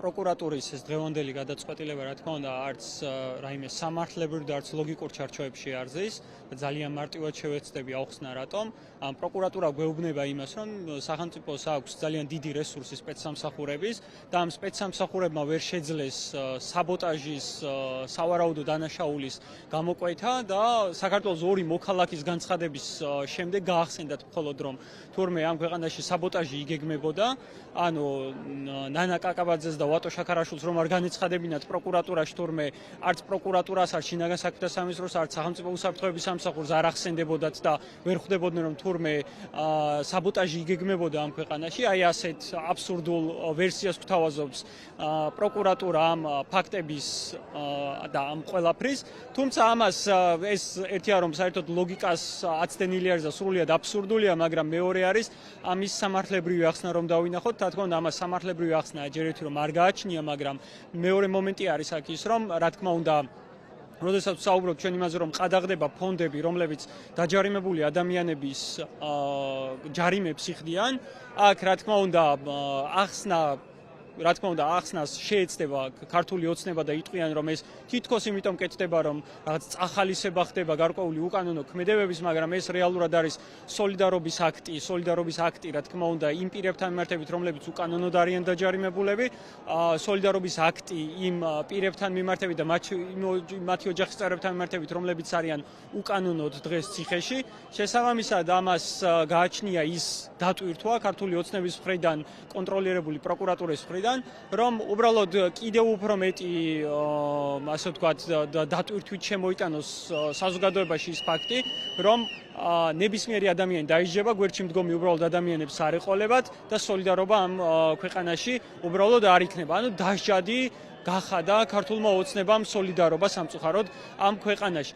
პროკურატურის ეს დღევანდელი გადაწყვეტილება, რა თქმა უნდა, არც რაიმე სამართლებრივ და არც ლოგიკურ ჩარჩოებში არ ზის და ძალიან მარტივად შევეცდები აუხსნა რატომ. პროკურატურა გვეუბნება იმას, რომ სახელმწიფოს აქვს ძალიან დიდი რესურსი სპეცსამსახურების და ამ სპეცსამსახურებმა ვერ შეძლეს საბოტაჟის, სავარაუდო დანაშაულის გამოკვეთა და საქართველოს ორი მოქალაქის განცხადების შემდეგ გაახსენდათ მხოლოდ რომ თურმე ამ ქვეყანაში საბოტაჟი იგეგმებოდა, ანუ ნანა კაკაბაძეს და ვატო შაქარაშვილს რომ არ განეცხადებინათ პროკურატურაში თურმე არც პროკურატურას, არც შინაგან საქმეთა სამინისტროს, არც სახელმწიფო უსაფრთხოების სამსახურს არ ახსენდებოდათ და ვერ ხვდებოდნენ რომ თურმე საბოტაჟი იგეგმებოდა ამ ქვეყანაში. აი ასეთ აბსურდულ ვერსიას გვთავაზობს პროკურატურა ამ ფაქტების და ამ ყველაფრის. თუმცა ამას ეს ერთია რომ საერთოდ ლოგიკას აცდენილი არის და სრულიად აბსურდულია, მაგრამ მეორე არის ამის სამართლებრივი ახსნა რომ დავინახოთ. რა თქმა უნდა, ამას სამართლებრივი ახსნა ჯერერთი რომ არ გააჩნია, მაგრამ მეორე მომენტი არის აქ ის რომ რა თქმა უნდა როდესაც საუბრობთ ჩვენ იმაზე რომ ყადაღდება ფონდები, რომლებიც დაჯარიმებული ადამიანების ჯარიმებს იხდიან, აქ რა თქმა უნდა ახსნას შეეცდება ქართული ოცნება და იტყვიან რომ ეს თითქოს იმიტომ კეთდება რომ რაღაც წახალისება ხდება გარკვეული უკანონო ქმედებების, მაგრამ ეს რეალურად არის სოლიდარობის აქტი, რა თქმა უნდა, იმ პირებთან მიმართებით, რომლებიც უკანონოდ არიან დაჯარიმებულები, სოლიდარობის აქტი იმ პირებთან მიმართებით და მათი ოჯახის წევრებთან მიმართებით, რომლებიც არიან უკანონოდ დღეს ციხეში. შესაბამისად, ამას გააჩნია ის დატვირთვა ქართული ოცნების მხრიდან, კონტროლირებული პროკურატურის მხრიდან, რომ უბრალოდ კიდევ უფრო მეტი ასე ვთქვათ დატვირთვით შემოიტანოს საზოგადოებაში ის ფაქტი, რომ ნებისმიერი ადამიანი დაიჯდება, გვერდში მდგომი უბრალოდ ადამიანებს არ ეყოლებათ და სოლიდარობა ამ ქვეყანაში უბრალოდ არ იქნება. ანუ დასჯადი გახადა ქართულმა ოცნებამ სოლიდარობა სამწუხაროდ ამ ქვეყანაში.